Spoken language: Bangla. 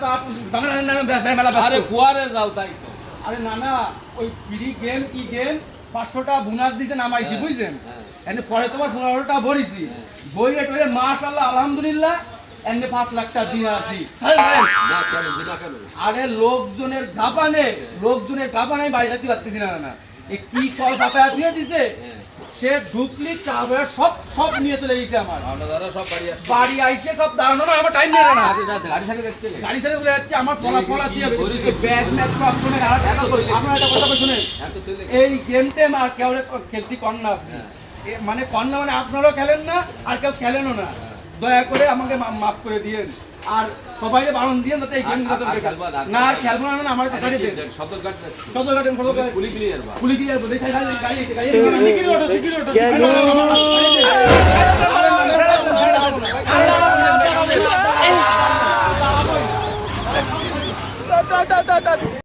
তো জামেলা মেলা আরে কুয়ারে যাও তাই তো। আরে না না ওই ফ্রি গেম কি গেম 500টা বোনাস দিতে নামাইছি বুঝছেন এনে পরে তোমার 15টা ভরিছি বইয়ে টরে মাশাআল্লাহ আলহামদুলিল্লাহ এনে 5 লাখ টাকা দিয়ে আসি না কেন দিনা কেন? আরে লোকজনের গাবানে বাড়ি থাকতে পারতেছি না না এ কি কল পাতা দিয়ে দিছে সে ঢুকলি চাবে সব নিয়ে চলে গেছে আমার আপনারা সব বাড়ি আইসে সব দাঁড়ানো না আমার টাইম নেই না গাড়ি সাথে দেখছেন? গাড়ি চালিয়ে চলে যাচ্ছে আমার ফলা দিয়ে ব্যাগ ম্যাগ সব শুনে আপনার একটা কথা শুনে এত তুলে এই গেমটা আর কেউ খেলতে কর না আপনি মানে কর না মানে আপনারাও খেলেন না আর কেউ খেলেনও না দয়া করে আমাকে মাফ করে দিয়েন আর সবাই বারণ দিয়েন যাতে এই গেম না আর খেলবো না আমার কথা সদরঘাট পুলি ক্লিয়ার বা পুলি গিয়ে দেখাই গাড়ি